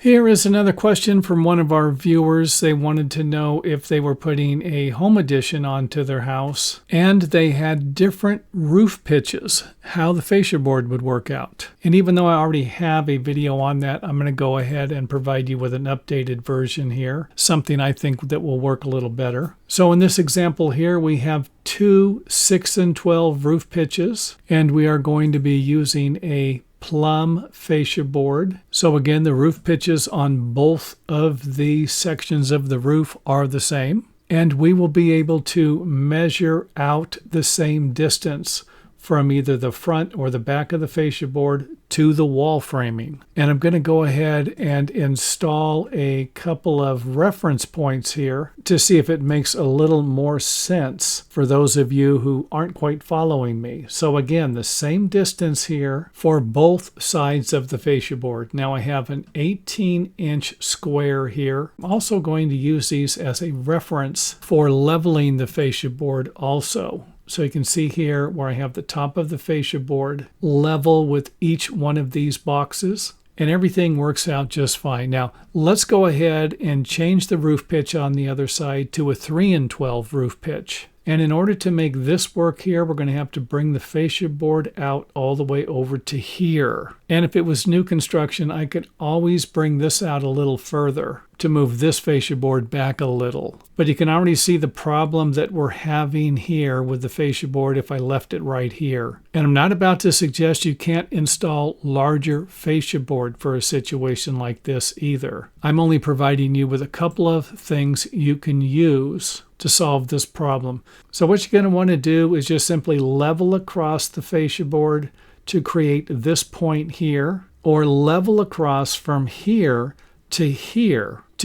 Here is another question from one of our viewers. They wanted to know if they were putting a home addition onto their house and they had different roof pitches, how the fascia board would work out. And even though I already have a video on that, I'm going to go ahead and provide you with an updated version here, something I think that will work a little better. So in this example here, we have two 6 and 12 roof pitches, and we are going to be using a plumb fascia board. So again, the roof pitches on both of the sections of the roof are the same, and we will be able to measure out the same distance from either the front or the back of the fascia board to the wall framing. And I'm going to go ahead and install a couple of reference points here to see if it makes a little more sense for those of you who aren't quite following me. So again, the same distance here for both sides of the fascia board. Now I have an 18-inch square here. I'm also going to use these as a reference for leveling the fascia board also. So you can see here where I have the top of the fascia board level with each one of these boxes, and everything works out just fine. Now let's go ahead and change the roof pitch on the other side to a 3 and 12 roof pitch. And in order to make this work here, we're going to have to bring the fascia board out all the way over to here. And if it was new construction, I could always bring this out a little further to move this fascia board back a little. But you can already see the problem that we're having here with the fascia board if I left it right here. And I'm not about to suggest you can't install larger fascia board for a situation like this either. I'm only providing you with a couple of things you can use to solve this problem. So what you're going to want to do is just simply level across the fascia board to create this point here, or level across from here to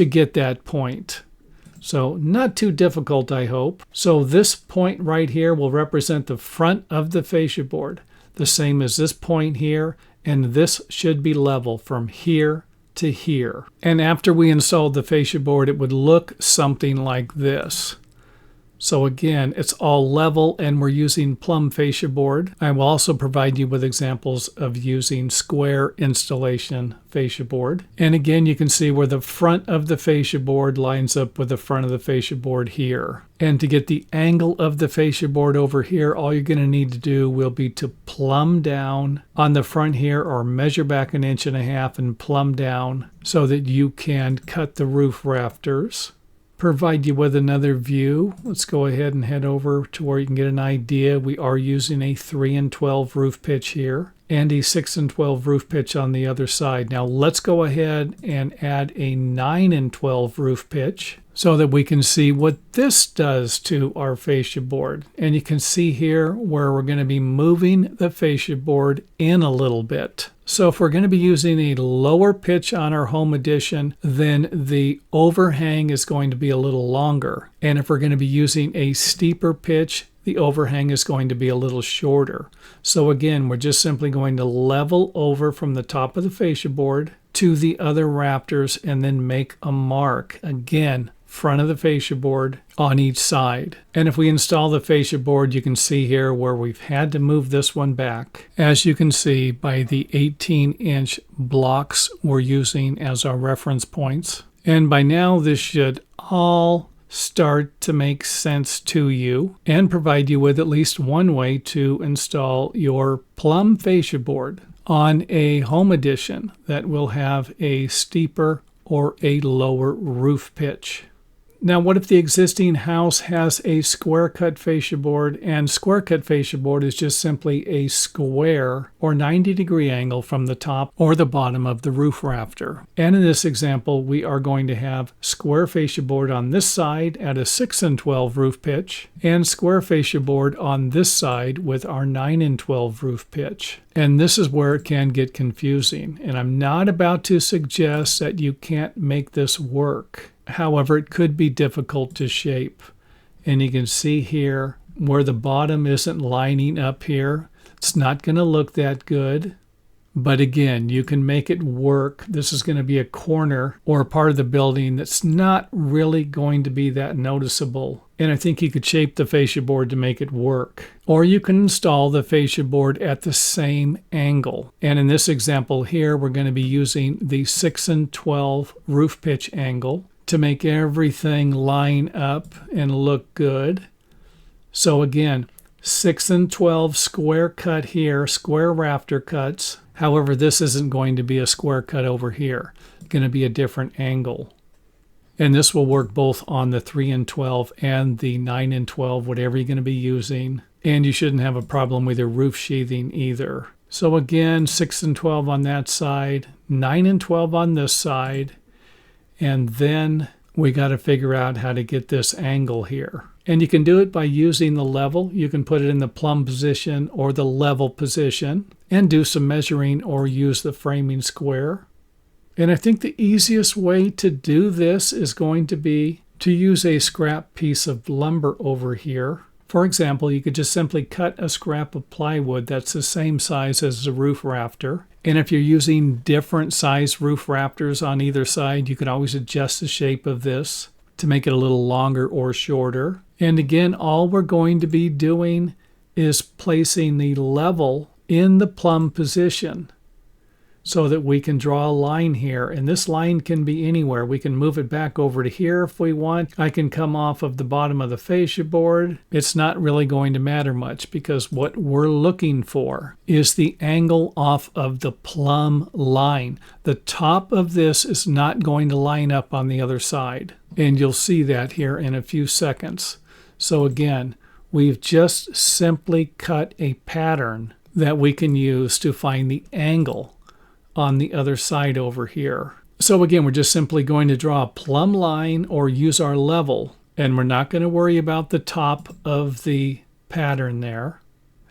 get that point. So not too difficult, I hope. So this point right here will represent the front of the fascia board, the same as this point here, and this should be level from here to here. And after we installed the fascia board, it would look something like this. So again, it's all level, and we're using plumb fascia board. I will also provide you with examples of using square installation fascia board. And again, you can see where the front of the fascia board lines up with the front of the fascia board here. And to get the angle of the fascia board over here, all you're going to need to do will be to plumb down on the front here, or measure back 1.5 inches and plumb down so that you can cut the roof rafters. Provide you with another view. Let's go ahead and head over to where you can get an idea. We are using a 3 and 12 roof pitch here and a 6 and 12 roof pitch on the other side. Now let's go ahead and add a 9 and 12 roof pitch so that we can see what this does to our fascia board. And you can see here where we're going to be moving the fascia board in a little bit. So if we're going to be using a lower pitch on our home addition, then the overhang is going to be a little longer. And if we're going to be using a steeper pitch, the overhang is going to be a little shorter. So again, we're just simply going to level over from the top of the fascia board to the other rafters and then make a mark. Again, front of the fascia board on each side. And if we install the fascia board, you can see here where we've had to move this one back, as you can see by the 18-inch blocks we're using as our reference points. And by now this should all start to make sense to you and provide you with at least one way to install your plumb fascia board on a home addition that will have a steeper or a lower roof pitch. Now, what if the existing house has a square cut fascia board, and square cut fascia board is just simply a square or 90-degree angle from the top or the bottom of the roof rafter? And in this example, we are going to have square fascia board on this side at a 6 and 12 roof pitch, and square fascia board on this side with our 9 and 12 roof pitch. And this is where it can get confusing. And I'm not about to suggest that you can't make this work. However, it could be difficult to shape. And you can see here where the bottom isn't lining up here. It's not going to look that good. But again, you can make it work. This is going to be a corner or a part of the building that's not really going to be that noticeable. And I think you could shape the fascia board to make it work. Or you can install the fascia board at the same angle. And in this example here, we're going to be using the 6 and 12 roof pitch angle to make everything line up and look good. So again, 6 and 12 square cut here, square rafter cuts. However, this isn't going to be a square cut over here. It's going to be a different angle. And this will work both on the 3 and 12 and the 9 and 12, whatever you're going to be using. And you shouldn't have a problem with your roof sheathing either. So again, 6 and 12 on that side, 9 and 12 on this side. And then we got to figure out how to get this angle here. And you can do it by using the level. You can put it in the plumb position or the level position and do some measuring or use the framing square. And I think the easiest way to do this is going to be to use a scrap piece of lumber over here. For example, you could just simply cut a scrap of plywood that's the same size as the roof rafter. And if you're using different size roof rafters on either side, you could always adjust the shape of this to make it a little longer or shorter. And again, all we're going to be doing is placing the level in the plumb position so that we can draw a line here. And this line can be anywhere. We can move it back over to here if we want. I can come off of the bottom of the fascia board. It's not really going to matter much because what we're looking for is the angle off of the plumb line. The top of this is not going to line up on the other side. And you'll see that here in a few seconds. So again, we've just simply cut a pattern that we can use to find the angle on the other side over here. So again, we're just simply going to draw a plumb line or use our level, and we're not going to worry about the top of the pattern there.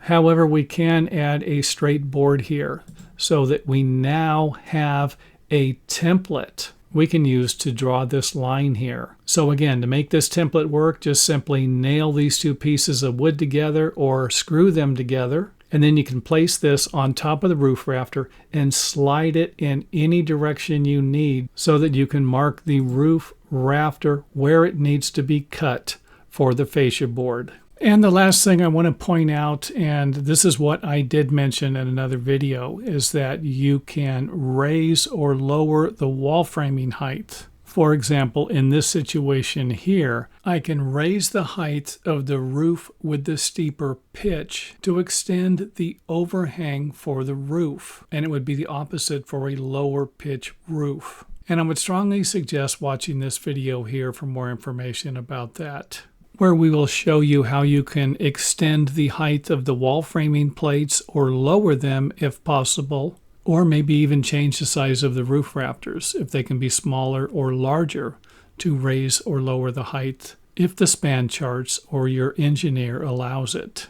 However, we can add a straight board here so that we now have a template we can use to draw this line here. So again, to make this template work, just simply nail these two pieces of wood together or screw them together. And then you can place this on top of the roof rafter and slide it in any direction you need so that you can mark the roof rafter where it needs to be cut for the fascia board. And the last thing I want to point out, and this is what I did mention in another video, is that you can raise or lower the wall framing height. For example, in this situation here, I can raise the height of the roof with the steeper pitch to extend the overhang for the roof, and it would be the opposite for a lower pitch roof. And I would strongly suggest watching this video here for more information about that, where we will show you how you can extend the height of the wall framing plates or lower them if possible, or maybe even change the size of the roof rafters if they can be smaller or larger to raise or lower the height if the span charts or your engineer allows it.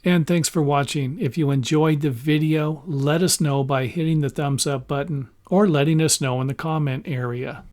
And thanks for watching. If you enjoyed the video, let us know by hitting the thumbs up button or letting us know in the comment area.